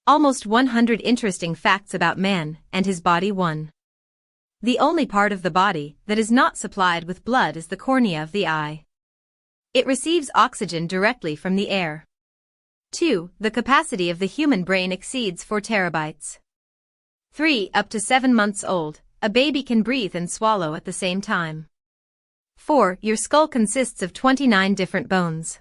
Almost 100 interesting facts about man and his body. 1. The only part of the body that is not supplied with blood is the cornea of the eye. It receives oxygen directly from the air. 2. The capacity of the human brain exceeds 4 terabytes. 3. Up to 7 months old, a baby can breathe and swallow at the same time. 4. Your skull consists of 29 different bones.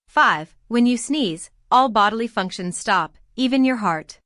5. When you sneeze, all bodily functions stop, even your heart.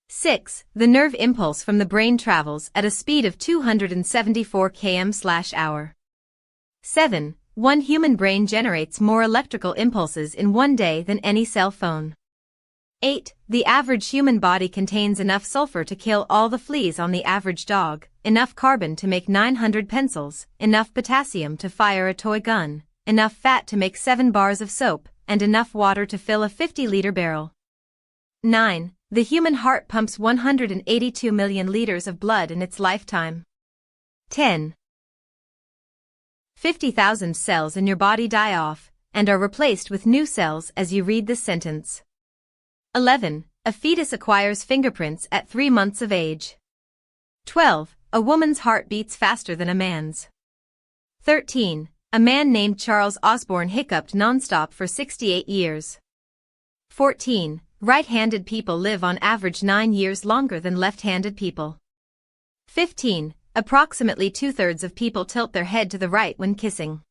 6. The nerve impulse from the brain travels at a speed of 274 km/h. 7. One human brain generates more electrical impulses in one day than any cell phone. 8. The average human body contains enough sulfur to kill all the fleas on the average dog, enough carbon to make 900 pencils, enough potassium to fire a toy gun, enough fat to make 7 bars of soap, and enough water to fill a 50-liter barrel. 9. The human heart pumps 182 million liters of blood in its lifetime. 10. 50,000 cells in your body die off and are replaced with new cells as you read this sentence. 11. A fetus acquires fingerprints at 3 months of age. 12. A woman's heart beats faster than a man's. 13. A man named Charles Osborne hiccuped nonstop for 68 years. 14. Right-handed people live on average 9 years longer than left-handed people. 15. Approximately 2/3 of people tilt their head to the right when kissing.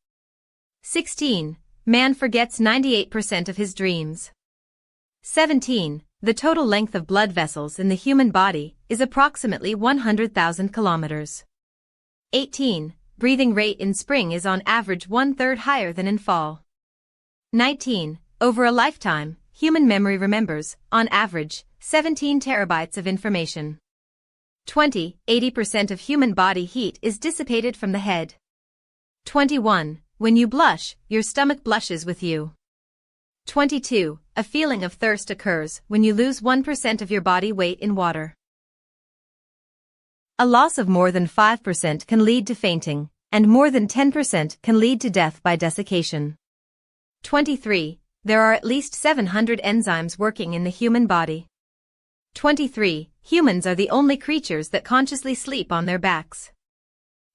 16. Man forgets 98% of his dreams. 17. The total length of blood vessels in the human body is approximately 100,000 kilometers. 18. Breathing rate in spring is on average 1/3 higher than in fall. 19. Over a lifetime, human memory remembers, on average, 17 terabytes of information. 20. 80% of human body heat is dissipated from the head. 21. When you blush, your stomach blushes with you. 22. A feeling of thirst occurs when you lose 1% of your body weight in water. A loss of more than 5% can lead to fainting, and more than 10% can lead to death by desiccation. 23. There are at least 700 enzymes working in the human body. 23. Humans are the only creatures that consciously sleep on their backs.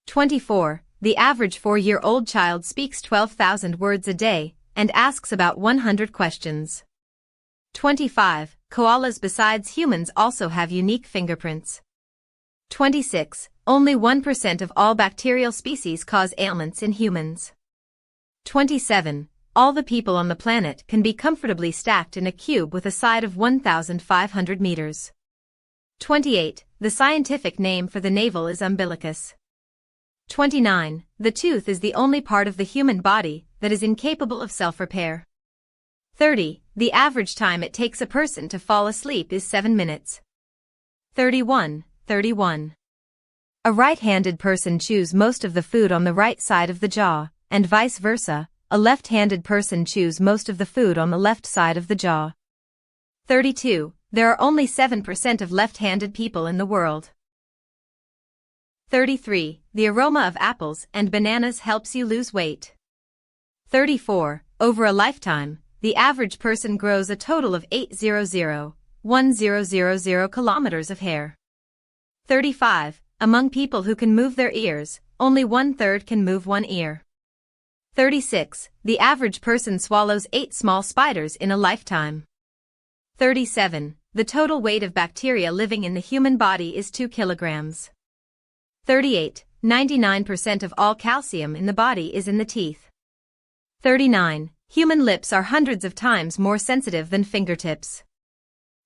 24. The average 4-year-old child speaks 12,000 words a day and asks about 100 questions. 25. Koalas besides humans also have unique fingerprints. 26. Only 1% of all bacterial species cause ailments in humans. 27. All the people on the planet can be comfortably stacked in a cube with a side of 1,500 meters. 28. The scientific name for the navel is umbilicus. 29. The tooth is the only part of the human body that is incapable of self-repair. 30. The average time it takes a person to fall asleep is 7 minutes. 31. A right-handed person chews most of the food on the right side of the jaw, and vice versa. A left-handed person chews most of the food on the left side of the jaw. 32. There are only 7% of left-handed people in the world. 33. The aroma of apples and bananas helps you lose weight. 34. Over a lifetime, the average person grows a total of 800,000 kilometers of hair. 35. Among people who can move their ears, only 1/3 can move one ear. 36. The average person swallows 8 small spiders in a lifetime. 37. The total weight of bacteria living in the human body is 2 kilograms. 38. 99% of all calcium in the body is in the teeth. 39. Human lips are hundreds of times more sensitive than fingertips.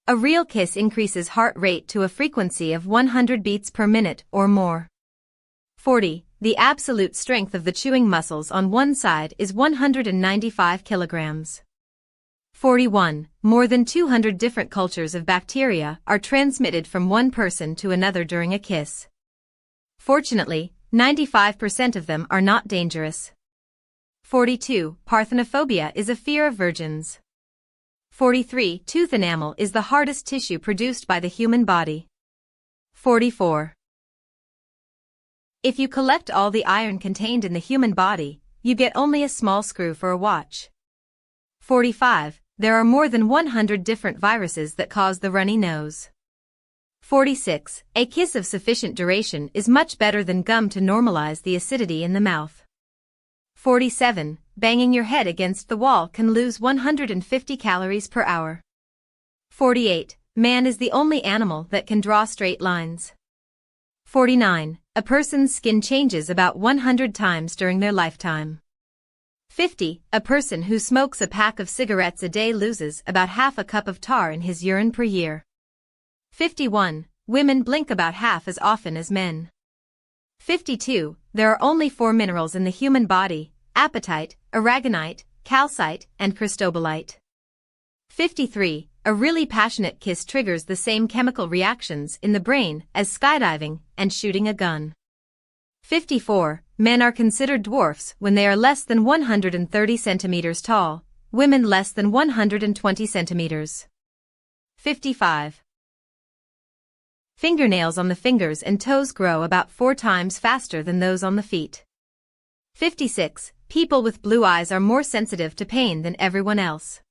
A real kiss increases heart rate to a frequency of 100 beats per minute or more. 40. The absolute strength of the chewing muscles on one side is 195 kilograms. 41. More than 200 different cultures of bacteria are transmitted from one person to another during a kiss. Fortunately, 95% of them are not dangerous. 42. Parthenophobia is a fear of virgins. 43. Tooth enamel is the hardest tissue produced by the human body. 44. If you collect all the iron contained in the human body, you get only a small screw for a watch. 45. there are more than 100 different viruses that cause the runny nose. 46. A kiss of sufficient duration is much better than gum to normalize the acidity in the mouth. 47. Banging your head against the wall can lose 150 calories per hour. 48. Man is the only animal that can draw straight lines. 49. A person's skin changes about 100 times during their lifetime. 50. A person who smokes a pack of cigarettes a day loses about half a cup of tar in his urine per year. 51. Women blink about half as often as men. 52. There are only 4 minerals in the human body: apatite, aragonite, calcite, and cristobalite. 53. A really passionate kiss triggers the same chemical reactions in the brain as skydiving and shooting a gun. 54. Men are considered dwarfs when they are less than 130 centimeters tall, women less than 120 centimeters. 55. Fingernails on the fingers and toes grow about 4 times faster than those on the feet. 56. People with blue eyes are more sensitive to pain than everyone else.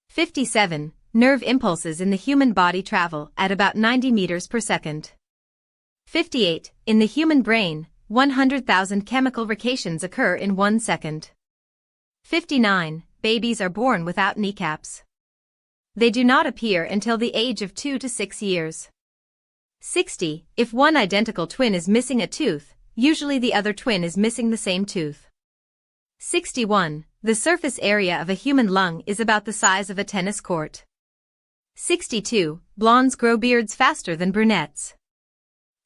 57. Nerve impulses in the human body travel at about 90 meters per second. 58. In the human brain, 100,000 chemical reactions occur in 1 second. 59. Babies are born without kneecaps. They do not appear until the age of 2 to 6 years. 60. If one identical twin is missing a tooth, usually the other twin is missing the same tooth. 61. The surface area of a human lung is about the size of a tennis court. 62. Blondes grow beards faster than brunettes.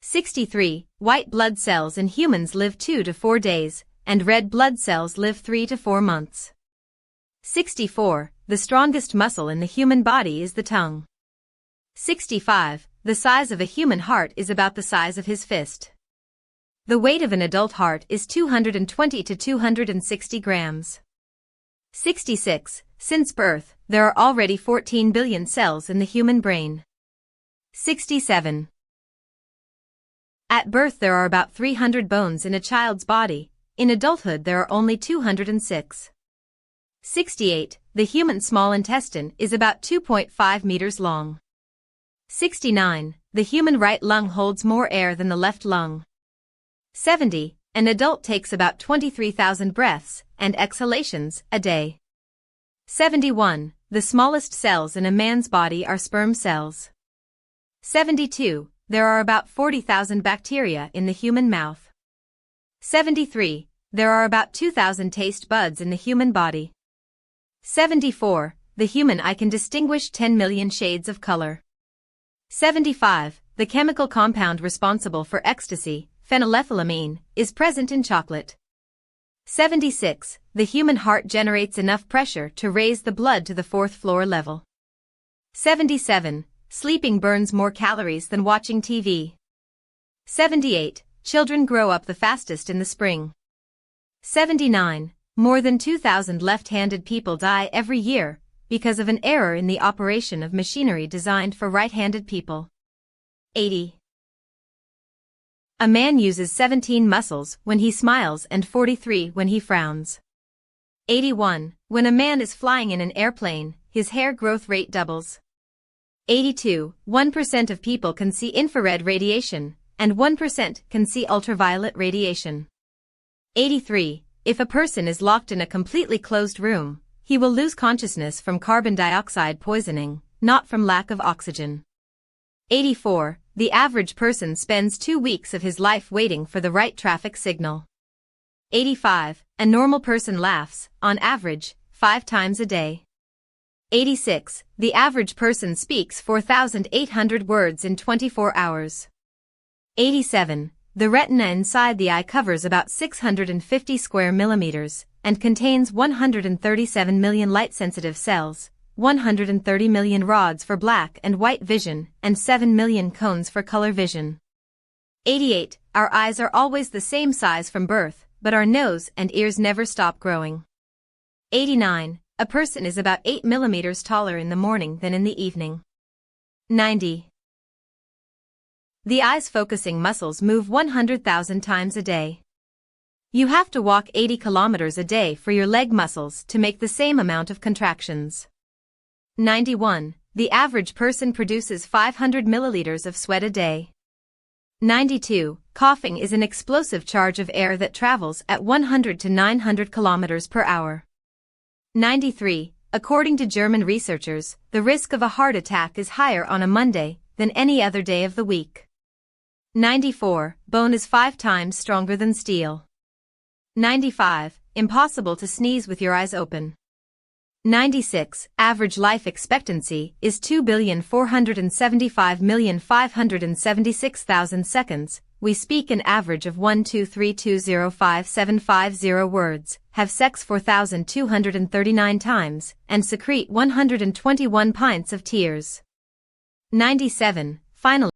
63. White blood cells in humans live 2 to 4 days, and red blood cells live 3 to 4 months. 64. The strongest muscle in the human body is the tongue. 65. The size of a human heart is about the size of his fist. The weight of an adult heart is 220 to 260 grams. 66. Since birth, there are already 14 billion cells in the human brain. 67. At birth there are about 300 bones in a child's body. In adulthood there are only 206. 68. The human small intestine is about 2.5 meters long. 69. The human right lung holds more air than the left lung. 70. An adult takes about 23,000 breaths and exhalations a day. 71. The smallest cells in a man's body are sperm cells. 72. There are about 40,000 bacteria in the human mouth. 73. There are about 2,000 taste buds in the human body. 74. The human eye can distinguish 10 million shades of color. 75. The chemical compound responsible for ecstasy, phenylethylamine, is present in chocolate. 76. The human heart generates enough pressure to raise the blood to the 4th floor level. 77. Sleeping burns more calories than watching TV. 78. Children grow up the fastest in the spring. 79. More than 2,000 left-handed people die every year because of an error in the operation of machinery designed for right-handed people. 80. A man uses 17 muscles when he smiles and 43 when he frowns. 81. When a man is flying in an airplane, his hair growth rate doubles. 82. 1% of people can see infrared radiation, and 1% can see ultraviolet radiation. 83. If a person is locked in a completely closed room, he will lose consciousness from carbon dioxide poisoning, not from lack of oxygen. 84. The average person spends 2 weeks of his life waiting for the right traffic signal. 85. A normal person laughs, on average, 5 times a day. 86. The average person speaks 4,800 words in 24 hours. 87. The retina inside the eye covers about 650 square millimeters and contains 137 million light-sensitive cells, 130 million rods for black and white vision, and 7 million cones for color vision. 88. Our eyes are always the same size from birth, but our nose and ears never stop growing. 89. A person is about 8 millimeters taller in the morning than in the evening. 90. The eye's focusing muscles move 100,000 times a day. You have to walk 80 kilometers a day for your leg muscles to make the same amount of contractions. 91. The average person produces 500 milliliters of sweat a day. 92. Coughing is an explosive charge of air that travels at 100 to 900 kilometers per hour. 93. According to German researchers, the risk of a heart attack is higher on a Monday than any other day of the week. 94. Bone is 5 times stronger than steel. 95. Impossible to sneeze with your eyes open. 96. Average life expectancy is 2,475,576,000 seconds. We speak an average of 123205750 words, have sex 4,239 times, and secrete 121 pints of tears. 97. Finally,